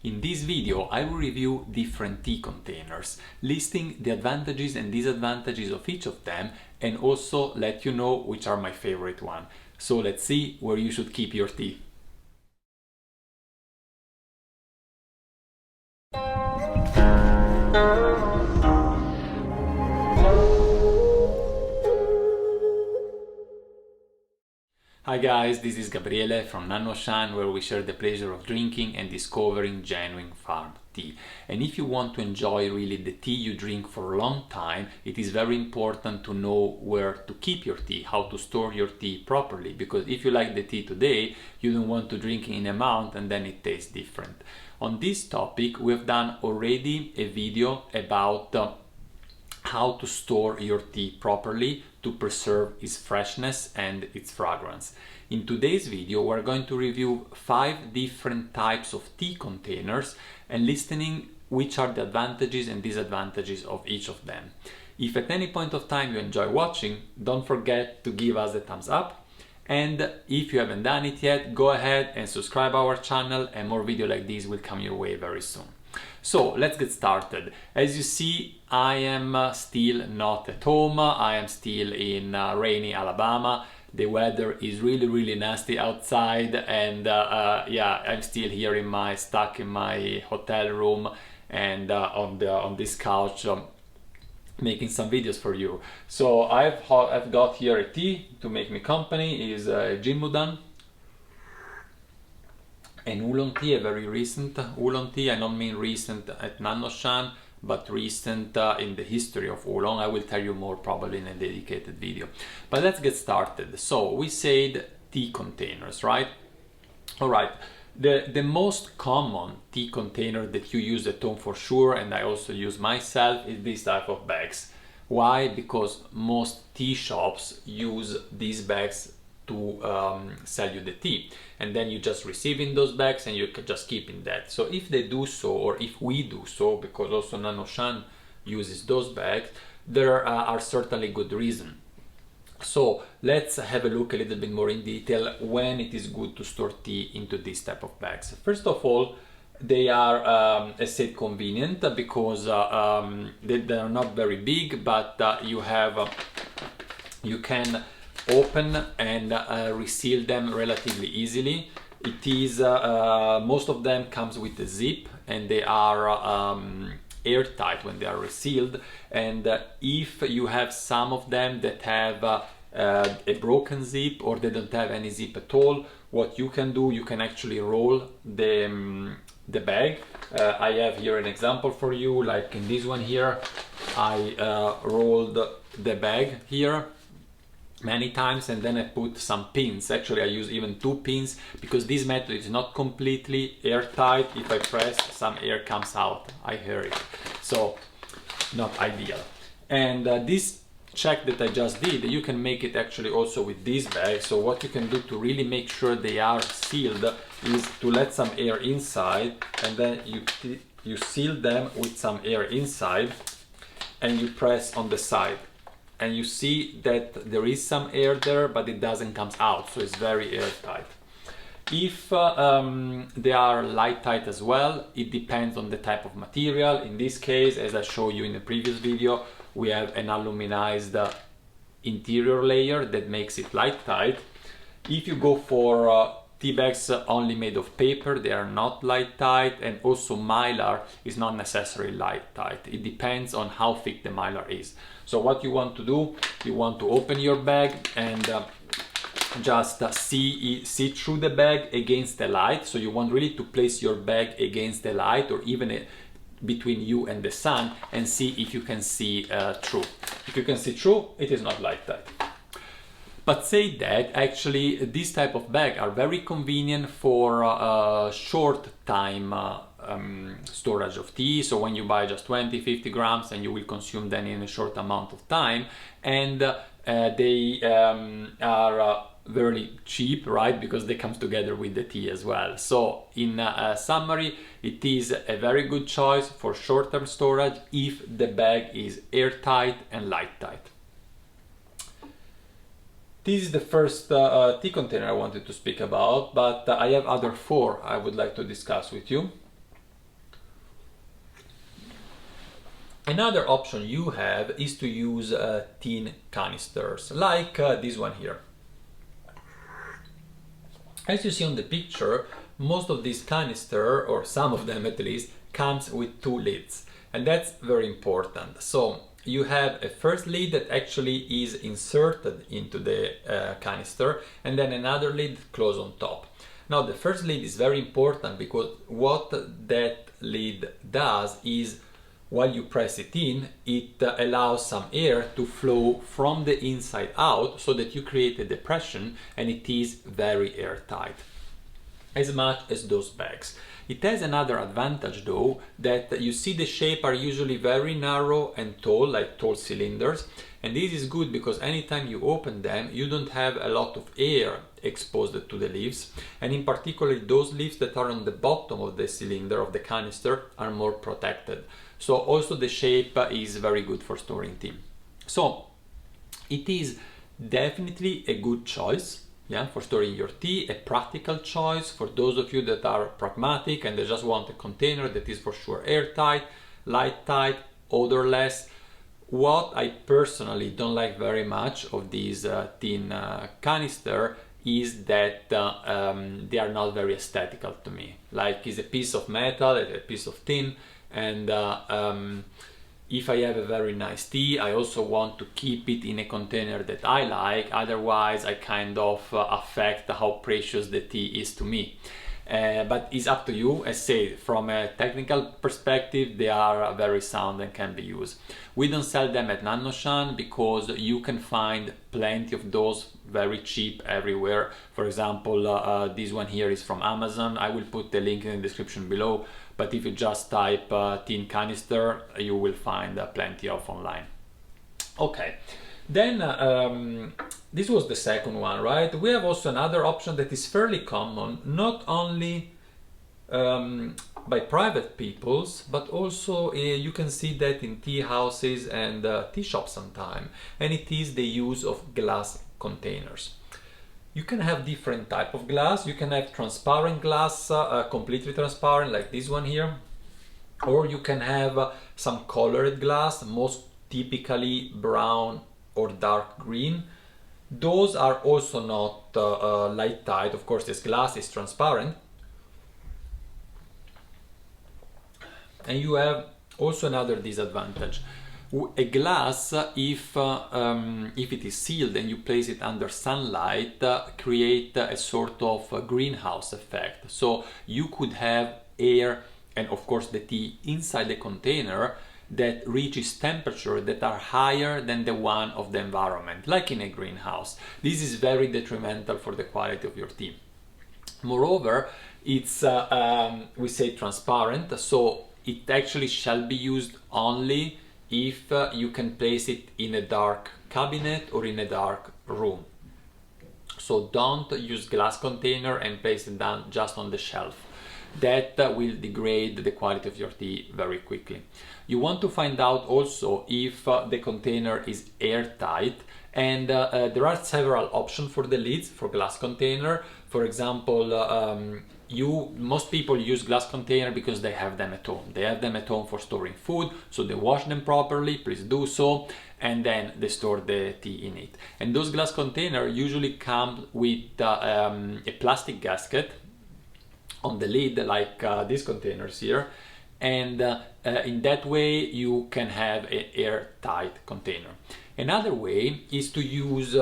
In this video, I will review different tea containers, listing the advantages and disadvantages of each of them, and also let you know which are my favorite one. So let's see where you should keep your tea. Hi guys, this is Gabriele from Shine, where we share the pleasure of drinking and discovering genuine farm tea. And if you want to enjoy really the tea you drink for a long time, it is very important to know where to keep your tea, how to store your tea properly, because if you like the tea today, you don't want to drink it in a month and then it tastes different. On this topic, we've done already a video about how to store your tea properly to preserve its freshness and its fragrance. In today's video, we're going to review 5 different types of tea containers and listing which are the advantages and disadvantages of each of them. If at any point of time you enjoy watching, don't forget to give us a thumbs up. And if you haven't done it yet, go ahead and subscribe our channel, and more videos like this will come your way very soon. So let's get started. As you see, I am still not at home. I am still in rainy Alabama. The weather is really nasty outside, and yeah, I'm still here stuck in my hotel room and on this couch making some videos for you. So I've got here a tea to make me company. Is Jimudan, an oolong tea, a very recent oolong tea. I don't mean recent at Nanoshan, but recent in the history of oolong. I will tell you more probably in a dedicated video. But let's get started. So we said tea containers, right? All right. The most common tea container that you use at home for sure, and I also use myself, is this type of bags. Why? Because most tea shops use these bags to sell you the tea, and then you just receive in those bags and you can just keep in that. So if they do so, or if we do so, because also Nanoshan uses those bags, there are certainly good reasons. So let's have a look a little bit more in detail when it is good to store tea into this type of bags. First of all, they are, I said, convenient because they are not very big, but you can open and reseal them relatively easily. It is most of them comes with a zip, and they are airtight when they are resealed. And if you have some of them that have a broken zip, or they don't have any zip at all, what you can do, you can actually roll the bag. I have here an example for you, like in this one here. I rolled the bag here many times, and then I put some pins. Actually, I use even 2 pins, because this method is not completely airtight. If I press, some air comes out. I hear it. So not ideal. And this check that I just did, you can make it actually also with this bag. So what you can do to really make sure they are sealed is to let some air inside, and then you seal them with some air inside, and you press on the side. And you see that there is some air there, but it doesn't come out, so it's very airtight. If they are light tight as well, it depends on the type of material. In this case, as I showed you in the previous video, we have an aluminized interior layer that makes it light tight. If you go for tea bags only made of paper, they are not light tight, and also mylar is not necessarily light tight. It depends on how thick the mylar is. So what you want to do, you want to open your bag and just see through the bag against the light. So you want really to place your bag against the light, or even between you and the sun, and see if you can see through. If you can see through, it is not light tight. But say that, actually, this type of bag are very convenient for short time storage of tea. So when you buy just 20-50 grams, and you will consume them in a short amount of time, and they are very cheap, right? Because they come together with the tea as well. So in summary, it is a very good choice for short-term storage if the bag is airtight and light tight. This is the first tea container I wanted to speak about, but I have other 4 I would like to discuss with you. Another option you have is to use tin canisters, like this one here. As you see on the picture, most of these canister, or some of them at least, comes with two lids, and that's very important. So you have a first lid that actually is inserted into the canister, and then another lid closed on top. Now the first lid is very important because what that lid does is, while you press it in, it allows some air to flow from the inside out so that you create a depression, and it is very airtight, as much as those bags. It has another advantage though, that you see the shape are usually very narrow and tall, like tall cylinders, and this is good because anytime you open them you don't have a lot of air exposed to the leaves, and in particular those leaves that are on the bottom of the cylinder, of the canister, are more protected. So also the shape is very good for storing tea. So it is definitely a good choice, yeah, for storing your tea, a practical choice for those of you that are pragmatic and they just want a container that is for sure airtight, light tight, odorless. What I personally don't like very much of these tin canister is that they are not very aesthetical to me. Like, it's a piece of metal, a piece of tin, and if I have a very nice tea, I also want to keep it in a container that I like, otherwise I kind of affect how precious the tea is to me. But it's up to you. As said, from a technical perspective, they are very sound and can be used. We don't sell them at Nanoshan because you can find plenty of those very cheap everywhere. For example, this one here is from Amazon. I will put the link in the description below, but if you just type tin canister, you will find plenty of online. Okay. Then this was the second one, right? We have also another option that is fairly common, not only by private peoples, but also you can see that in tea houses and tea shops sometimes, and it is the use of glass containers. You can have different type of glass. You can have transparent glass, completely transparent, like this one here, or you can have some colored glass, most typically brown or dark green. Those are also not light tight. Of course, this glass is transparent. And you have also another disadvantage. A glass, if it is sealed and you place it under sunlight, create a sort of greenhouse effect. So you could have air and of course the tea inside the container that reaches temperature that are higher than the one of the environment, like in a greenhouse. This is very detrimental for the quality of your tea. Moreover, it's we say transparent, so it actually shall be used only if you can place it in a dark cabinet or in a dark room. So don't use glass container and place it down just on the shelf. That will degrade the quality of your tea very quickly. You want to find out also if the container is airtight, and there are several options for the lids for glass container. For example, most people use glass container because they have them at home. They have them at home for storing food, so they wash them properly, please do so, and then they store the tea in it. And those glass containers usually come with a plastic gasket on the lid, like these containers here, and in that way you can have an airtight container. Another way is to use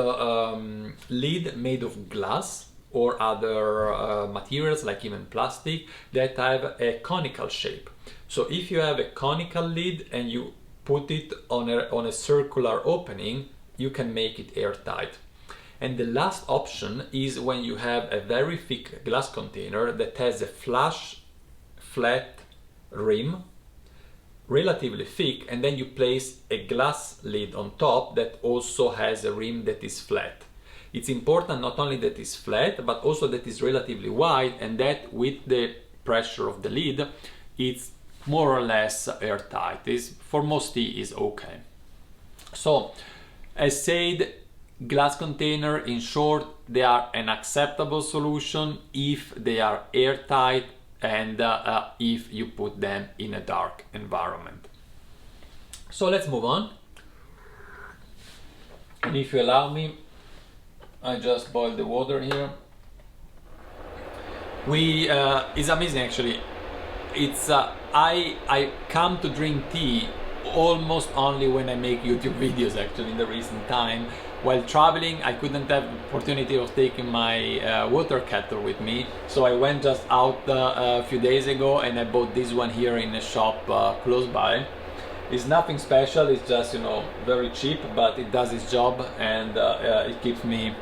lid made of glass or other materials, like even plastic, that have a conical shape. So if you have a conical lid and you put it on a circular opening, you can make it airtight. And the last option is when you have a very thick glass container that has a flush, flat rim, relatively thick, and then you place a glass lid on top that also has a rim that is flat. It's important not only that it's flat, but also that it's relatively wide, and that with the pressure of the lid, it's more or less airtight. This, for most tea, is okay. So, as said, glass container, in short, they are an acceptable solution if they are airtight and if you put them in a dark environment. So let's move on. And if you allow me, I just boil the water here. It's amazing actually. It's I come to drink tea almost only when I make YouTube videos actually in the recent time. While traveling, I couldn't have the opportunity of taking my water kettle with me, so I went just out a few days ago and I bought this one here in a shop close by. It's nothing special, it's just, you know, very cheap, but it does its job, and it keeps me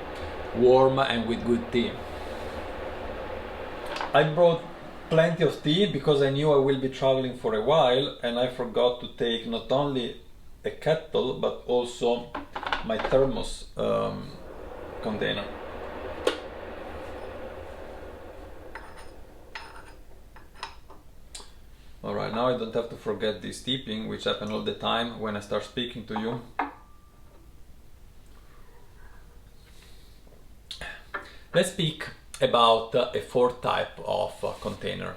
warm and with good tea. I brought plenty of tea because I knew I will be traveling for a while, and I forgot to take not only a kettle but also my thermos container. Alright, now I don't have to forget this steeping, which happens all the time when I start speaking to you. Let's speak about a fourth type of container: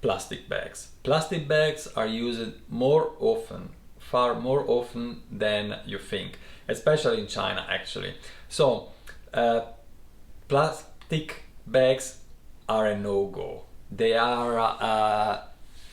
plastic bags. Plastic bags are used more often, far more often than you think, especially in China actually. So plastic bags are a no-go. They are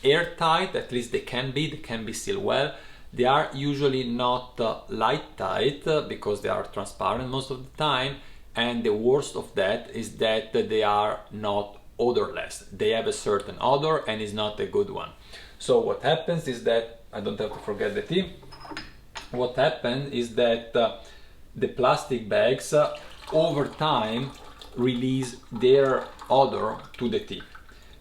airtight, at least they can be sealed well. They are usually not light tight because they are transparent most of the time, and the worst of that is that they are not odorless. They have a certain odor and is not a good one. So what happens is that, I don't have to forget the tea, what happens is that the plastic bags over time release their odor to the tea.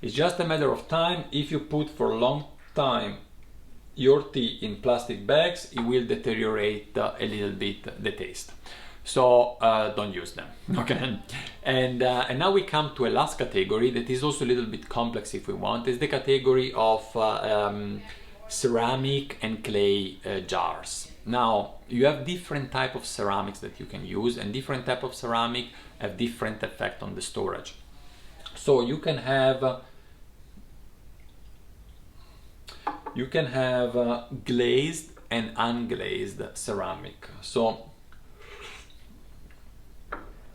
It's just a matter of time. If you put for a long time your tea in plastic bags, it will deteriorate a little bit the taste. So don't use them, okay? And now we come to a last category that is also a little bit complex if we want. It's the category of ceramic and clay jars. Now, you have different type of ceramics that you can use, and different type of ceramic have different effect on the storage. So you can have glazed and unglazed ceramic. So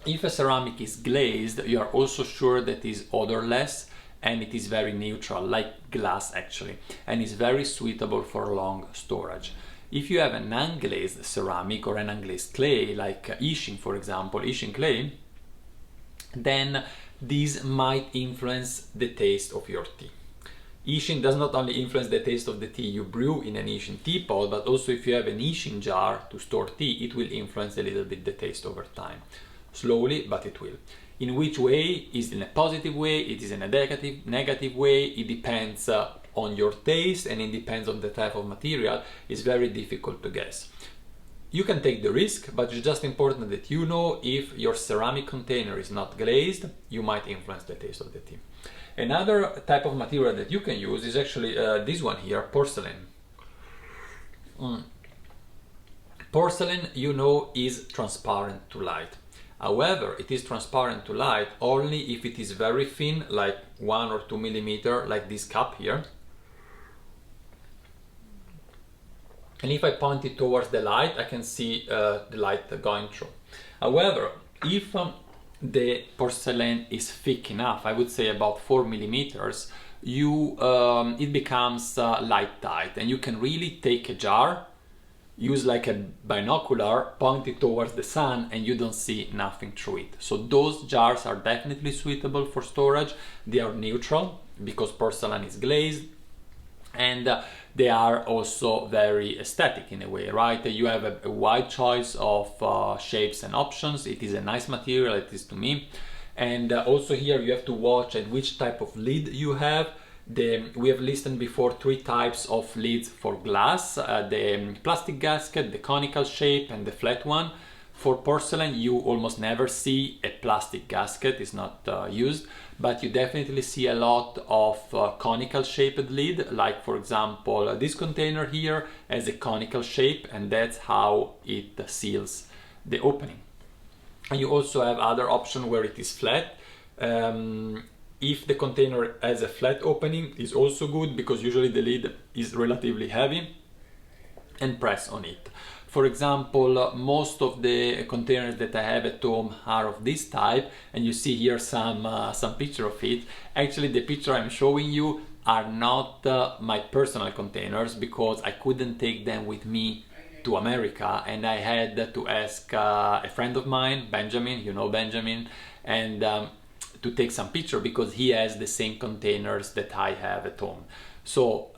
if a ceramic is glazed, you are also sure that it is odorless and it is very neutral, like glass actually, and is very suitable for long storage. If you have an unglazed ceramic or an unglazed clay, like Ishin for example, Ishin clay, then these might influence the taste of your tea. Ishin does not only influence the taste of the tea you brew in an Ishin teapot, but also if you have an Ishin jar to store tea, it will influence a little bit the taste over time. Slowly, but it will. In which way? Is in a positive way, it is in a negative way, it depends on your taste, and it depends on the type of material. It's very difficult to guess. You can take the risk, but it's just important that you know if your ceramic container is not glazed, you might influence the taste of the tea. Another type of material that you can use is actually this one here, porcelain. Porcelain, you know, is transparent to light. However, it is transparent to light only if it is very thin, like 1 or 2 millimeter, like this cup here. And if I point it towards the light, I can see the light going through. However, if the porcelain is thick enough, I would say about 4 millimeters, it becomes light tight, and you can really take a jar, use like a binocular, point it towards the sun, and you don't see nothing through it. So those jars are definitely suitable for storage. They are neutral because porcelain is glazed, and they are also very aesthetic in a way, right? You have a wide choice of shapes and options. It is a nice material, it is to me. And also here you have to watch at which type of lid you have. We have listed before 3 types of lids for glass: the plastic gasket, the conical shape, and the flat one. For porcelain, you almost never see a plastic gasket, it's not used, but you definitely see a lot of conical shaped lid, like for example this container here has a conical shape, and that's how it seals the opening. And you also have other option where it is flat. If the container has a flat opening, is also good because usually the lid is relatively heavy. and press on it. For example, most of the containers that I have at home are of this type, and you see here some picture of it. Actually, the picture I'm showing you are not my personal containers, because I couldn't take them with me to America, and I had to ask a friend of mine, Benjamin, you know Benjamin, and to take some picture, because he has the same containers that I have at home. So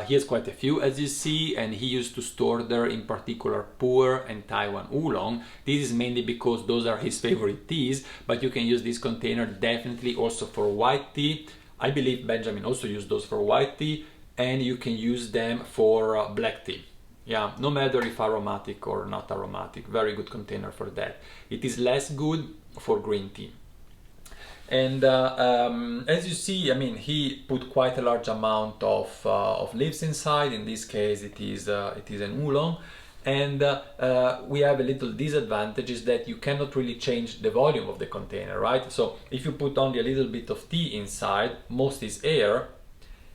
he has quite a few, as you see, and he used to store there in particular Pu'er and Taiwan Oolong. This is mainly because those are his favorite teas, but you can use this container definitely also for white tea. I believe Benjamin also used those for white tea, and you can use them for black tea. Yeah, no matter if aromatic or not aromatic, very good container for that. It is less good for green tea. And as you see, I mean, he put quite a large amount of leaves inside. In this case, it is an oolong. And we have a little disadvantage, is that you cannot really change the volume of the container, right? So if you put only a little bit of tea inside, most is air,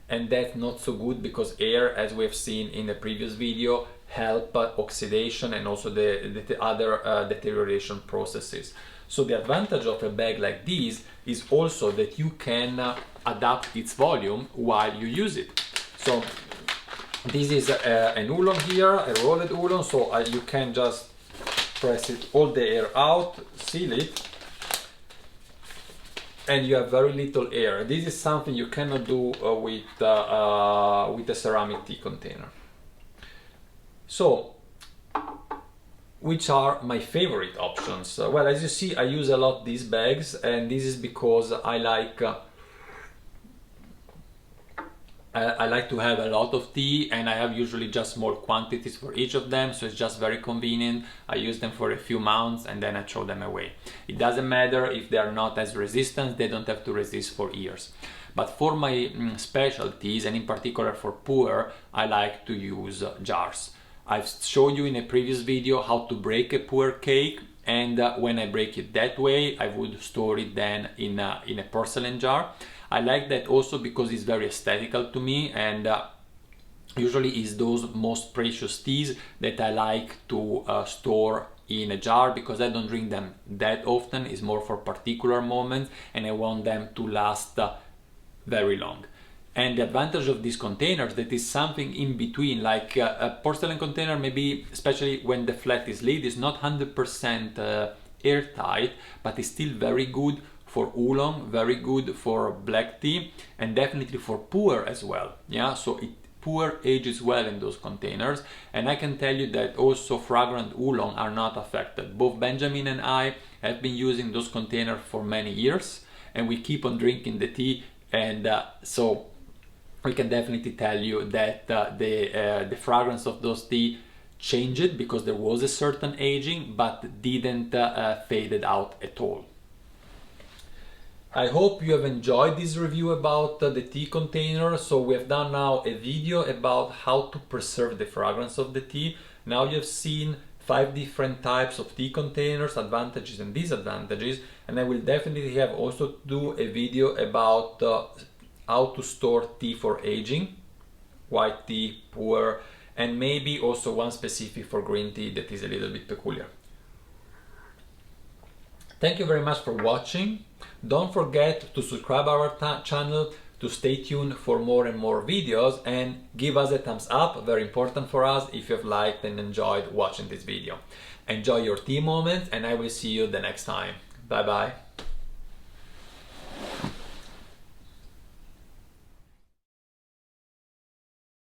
and that's not so good, because air, as we have seen in the previous video, help oxidation and also the other deterioration processes. So the advantage of a bag like this is also that you can adapt its volume while you use it. So this is an oolong here, a rolled oolong, so you can just press it all the air out, seal it, and you have very little air. This is something you cannot do with a ceramic tea container. So, which are my favorite options? Well, as you see, I use a lot these bags, and this is because I like to have a lot of tea, and I have usually just small quantities for each of them, so it's just very convenient. I use them for a few months and then I throw them away. It doesn't matter if they are not as resistant, they don't have to resist for years. But for my specialties, and in particular for Pu'er, I like to use jars. I've shown you in a previous video how to break a Pu'er cake, and when I break it that way, I would store it then in a porcelain jar. I like that also because it's very aesthetical to me, and usually is those most precious teas that I like to store in a jar, because I don't drink them that often. It's more for particular moments, and I want them to last very long. And the advantage of these containers, that is something in between, like a porcelain container, maybe especially when the flat is lid, is not 100% airtight, but it's still very good for oolong, very good for black tea, and definitely for Pu'er as well. Yeah, so Pu'er ages well in those containers, and I can tell you that also fragrant oolong are not affected. Both Benjamin and I have been using those containers for many years, and we keep on drinking the tea, and so we can definitely tell you that the fragrance of those tea changed, because there was a certain aging, but didn't faded out at all. I hope you have enjoyed this review about the tea container. So we have done now a video about how to preserve the fragrance of the tea. Now you've seen 5 different types of tea containers, advantages and disadvantages, and I will definitely have also do a video about how to store tea for aging, white tea, Pu'er, and maybe also one specific for green tea that is a little bit peculiar. Thank you very much for watching. Don't forget to subscribe our channel to stay tuned for more and more videos, and give us a thumbs up, very important for us, if you have liked and enjoyed watching this video. Enjoy your tea moment, and I will see you the next time. Bye bye.